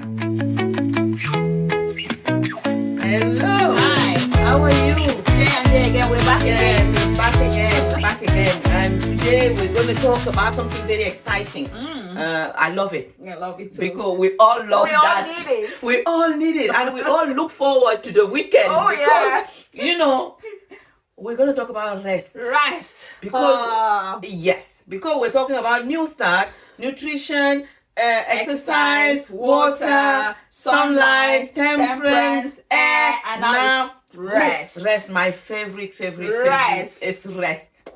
Hello. Hi. How are you? Jay and Jay again. We're back Yes, again. we're back again. We're back again. And today we're going to talk about something very exciting. I love it. I love it too. Because we all love We all that. need it. We all need it. And we all look forward to the weekend. Oh, because, you know, we're going to talk about rest. Rest. Because, yes, because we're talking about new start, nutrition, exercise, water, sunlight, temperance, air, and now rest. Rest, my favorite. Rest. It's rest.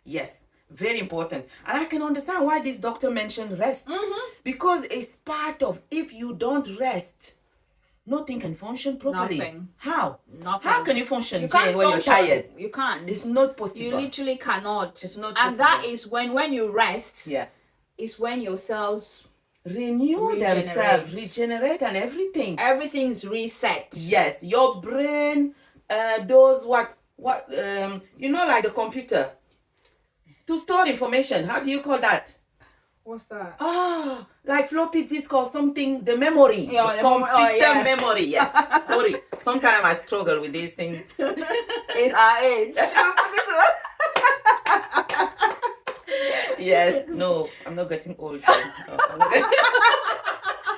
Yes, very important. And I can understand why this doctor mentioned rest. Because it's part of, if you don't rest, nothing can function properly. Nothing. How? Nothing. How can you function, You can't Jane, when function. you're tired? You can't. It's not possible. You literally cannot. It's not And that possible. is when you rest, Yeah. is when your cells, Renew themselves, regenerate and everything. everything's reset. Yes, your brain does what you know, like the computer. To store information, how do you call that? What's that? Like floppy disk or something, the memory. Yeah, the the memory, computer yeah. memory, yes. Sorry, sometimes I struggle with these things. It's our age. Should we put it to Yes, no, I'm not getting old. No,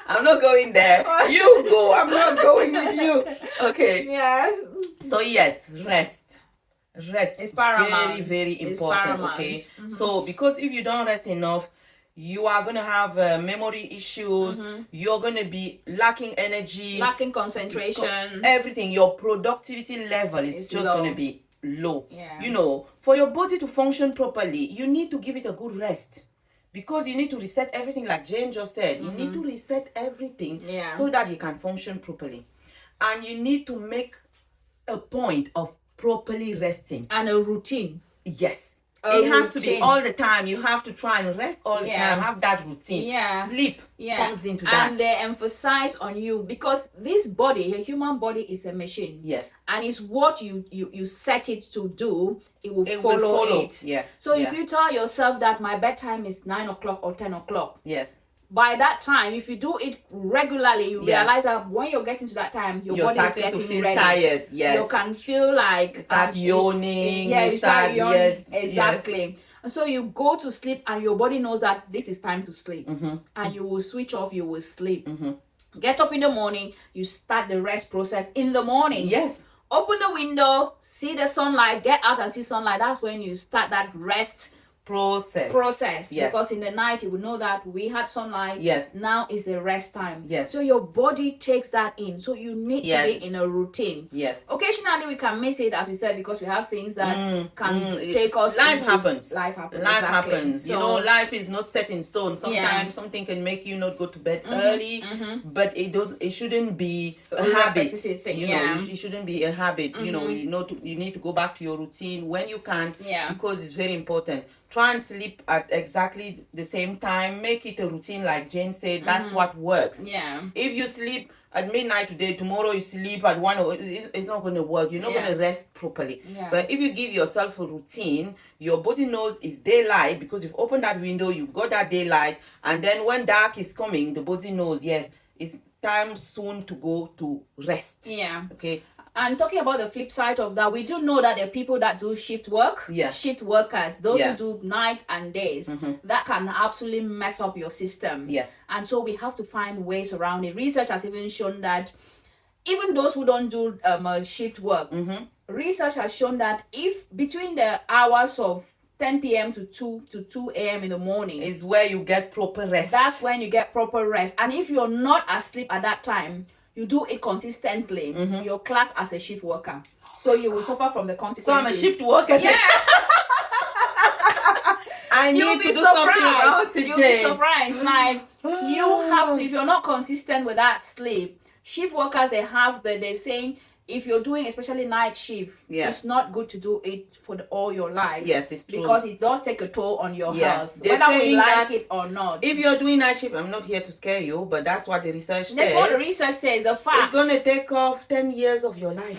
I'm not going there. You go, I'm not going with you. Okay. Yes. So yes, rest. It's paramount. Very It's important. paramount. Okay. So because if you don't rest enough, you are gonna have memory issues. You're gonna be lacking energy, Lacking concentration. everything. Your productivity level is It's just low. gonna be low. Yeah. You know, for your body to function properly, you need to give it a good rest. Because you need to reset everything, like Jane just said. You need to reset everything Yeah. so that you can function properly. And you need to make a point of properly resting. And a routine. Yes. A It has to be routine. all the time. You have to try and rest all the Yeah. time. Have that routine. Yeah. Sleep Yeah. comes into that. And they emphasize on you because this body, a human body, is a machine. Yes. And it's what you set it to do, it will It will follow follow. it. Yeah. So Yeah. if you tell yourself that my bedtime is 9 o'clock or 10 o'clock, Yes. by that time, if you do it regularly, you Yeah. realize that when you're getting to that time, your You're body is starting to getting feel ready. tired. Yes. You can feel like Start it's- yawning, Yeah, you you start start- yawning. yes, Exactly. And so you go to sleep, and your body knows that this is time to sleep, and you will switch off. You will sleep. Get up in the morning. You start the rest process in the morning. Yes. Open the window, see the sunlight. Get out and see sunlight. That's when you start that rest process. Yes. Because in the night you will know that we had sunlight. Yes. Now is a rest time. Yes. So your body takes that in. So you need Yes. to be in a routine. Yes. Occasionally we can miss it, as we said, because we have things that can take us. Life into- happens. Life happens. Life exactly. happens. You So- know, life is not set in stone. Sometimes Yeah. something can make you not go to bed early, but it shouldn't be a habit. repetitive thing, You know, yeah. it shouldn't be a habit. You know, you need to go back to your routine when you can. Yeah. Because it's very important. Try and sleep at exactly the same time. Make it a routine, like Jane said. That's what works. Yeah. If you sleep at midnight today, tomorrow you sleep at 1 or it's not going to work. You're not Yeah. going to rest properly. Yeah. But if you give yourself a routine, your body knows it's daylight because you've opened that window, you've got that daylight, and then when dark is coming, the body knows, yes, it's time soon to go to rest. Yeah. Okay. And talking about the flip side of that, we do know that there are people that do shift work, Yeah. shift workers, those Yeah. who do night and days, that can absolutely mess up your system. Yeah. And so we have to find ways around it. Research has even shown that even those who don't do shift work, research has shown that if between the hours of 10 p.m. to 2 a.m. in the morning, Is where you get proper rest. that's when you get proper rest. And if you're not asleep at that time, you do it consistently, you're classed as a shift worker. So you will suffer from the consequences. So I'm a shift worker. Yeah. I You'll need be to do something surprised. about it, You'll be Jane. surprised. Like, you have to, if you're not consistent with that sleep, shift workers, they're saying, if you're doing especially night shift, Yeah. it's not good to do it for all your life. Yes, it's true. Because it does take a toll on your Yeah. health, They're whether we saying like that it or not. If you're doing night shift, I'm not here to scare you, but that's what the research That's says. what the research says, the fact. It's going to take off 10 years of your life.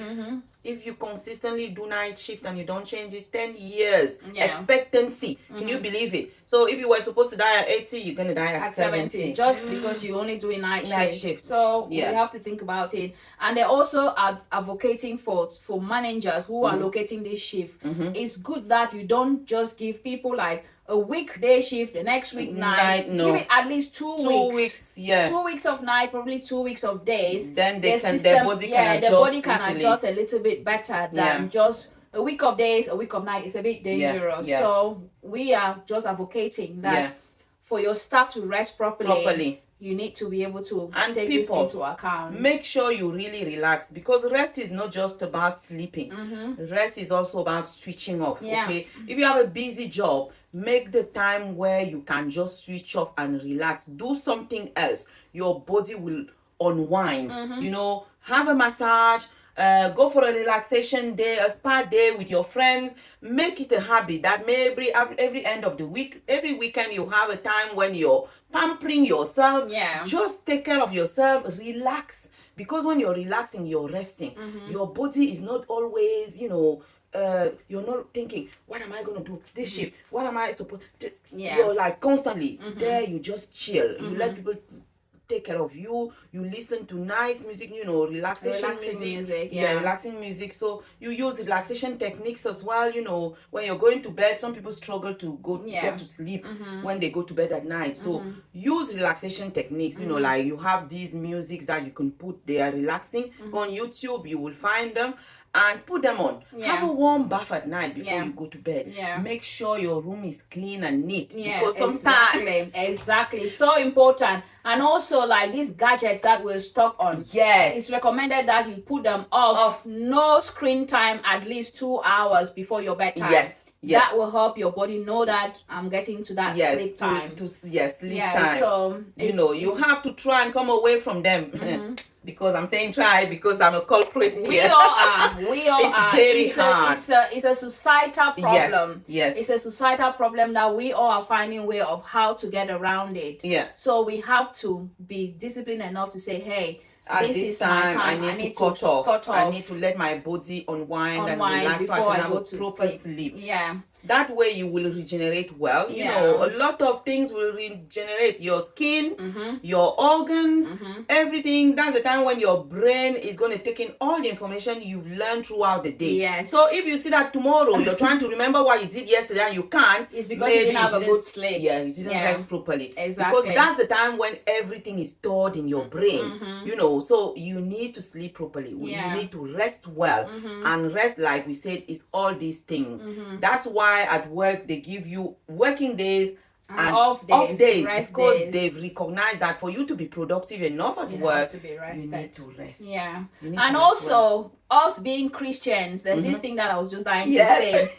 if you consistently do night shift and you don't change it, 10 years Yeah. expectancy. Can you believe it? So if you were supposed to die at 80, you're gonna die at 70. just because you only doing night shift. shift. So Yeah. we have to think about it. And they also are advocating for managers who are locating this shift. It's good that you don't just give people like a weekday shift, the next week night. No. Give it at least 2 weeks. Yeah. 2 weeks of night, probably 2 weeks of days. Then Their their body can adjust. the body can easily. adjust a little bit better than Yeah. just a week of days, a week of night. It's a bit dangerous. Yeah. So we are just advocating that Yeah. for your staff to rest Properly. you need to be able to And take people, this into account. Make sure you really relax, because rest is not just about sleeping. Rest is also about switching off. Yeah. Okay, if you have a busy job, make the time where you can just switch off and relax. Do something else. Your body will unwind. You know, have a massage. Go for a relaxation day, a spa day with your friends. Make it a habit that maybe every end of the week, every weekend, you have a time when you're pampering yourself. Yeah. Just take care of yourself, relax. Because when you're relaxing, you're resting. Your body is not always, you're not thinking, what am I going to do this shift? What am I supposed to? Yeah. You're like constantly there, you just chill. You let people take care of you. You listen to nice music, relaxation music. Yeah. Relaxing music. So you use relaxation techniques as well. When you're going to bed, some people struggle to get to sleep when they go to bed at night. So use relaxation techniques. Like you have these musics that you can put. They are relaxing. Go on YouTube, you will find them. And put them on. Yeah. Have a warm bath at night before Yeah. you go to bed. Yeah. Make sure your room is clean and neat. Yeah, Because sometimes exactly. So important. And also like these gadgets that we're stuck on. Yes. It's recommended that you put them off. No screen time at least 2 hours before your bedtime. Yes. That will help your body know that I'm getting to that sleep time. Sleep time. So you have to try and come away from them. Because I'm saying try because I'm a culprit here. We all are. It's very hard. It's a societal problem. Yes. It's a societal problem that we all are finding a way of how to get around it. Yeah. So we have to be disciplined enough to say, hey, At this this is my time, time. I need to cut off. I need to let my body unwind and relax so I can have a proper sleep. Yeah. That way you will regenerate well. A lot of things will regenerate. Your skin, your organs, everything. That's the time when your brain is going to take in all the information you've learned throughout the day. Yes. So if you see that tomorrow you're trying to remember what you did yesterday and you can't, it's because you didn't have a good sleep. Yeah, you didn't rest properly. Exactly. Because that's the time when everything is stored in your brain. So you need to sleep properly. You need to rest well. And rest, like we said, is all these things. That's why at work they give you working days and off days because they've recognized that for you to be productive enough at work, you need to rest. Yeah. And also, us being Christians, there's this thing that I was just dying to say.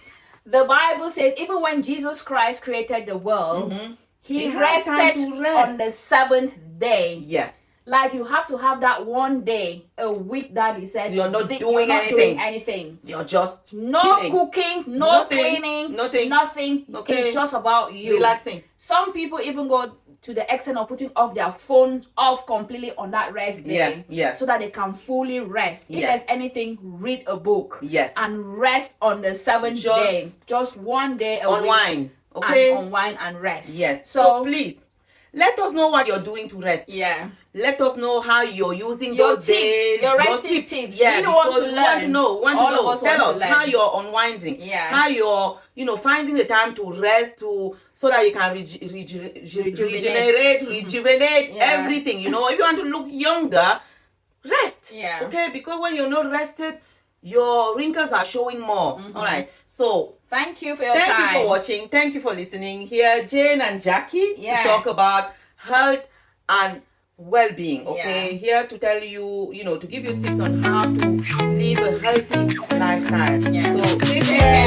The Bible says even when Jesus Christ created the world, he rested on the seventh day. Yeah. Like you have to have that one day a week that you said you're not doing anything. You're just chilling. Cooking, cleaning, nothing. Okay. It's just about you relaxing. Some people even go to the extent of putting off their phones off completely on that rest day. So that they can fully rest. If there's anything, read a book. Yes. And rest on the seventh day. Just one day a week. Okay. And unwind and rest. Yes. So please, let us know what you're doing to rest. Yeah. Let us know how you're using your those tips, days. your resting tips. Yeah, we want to learn. Want to know. Tell us how you're unwinding. Yeah. How you're, finding the time to rest so that you can rejuvenate everything. If you want to look younger, rest. Yeah. Okay, because when you're not rested, your wrinkles are showing more. All right. So thank you for your time. Thank you for watching. Thank you for listening. Here, Jane and Jackie to talk about health and well-being. Okay, here to tell you, to give you tips on how to live a healthy lifestyle. So take care.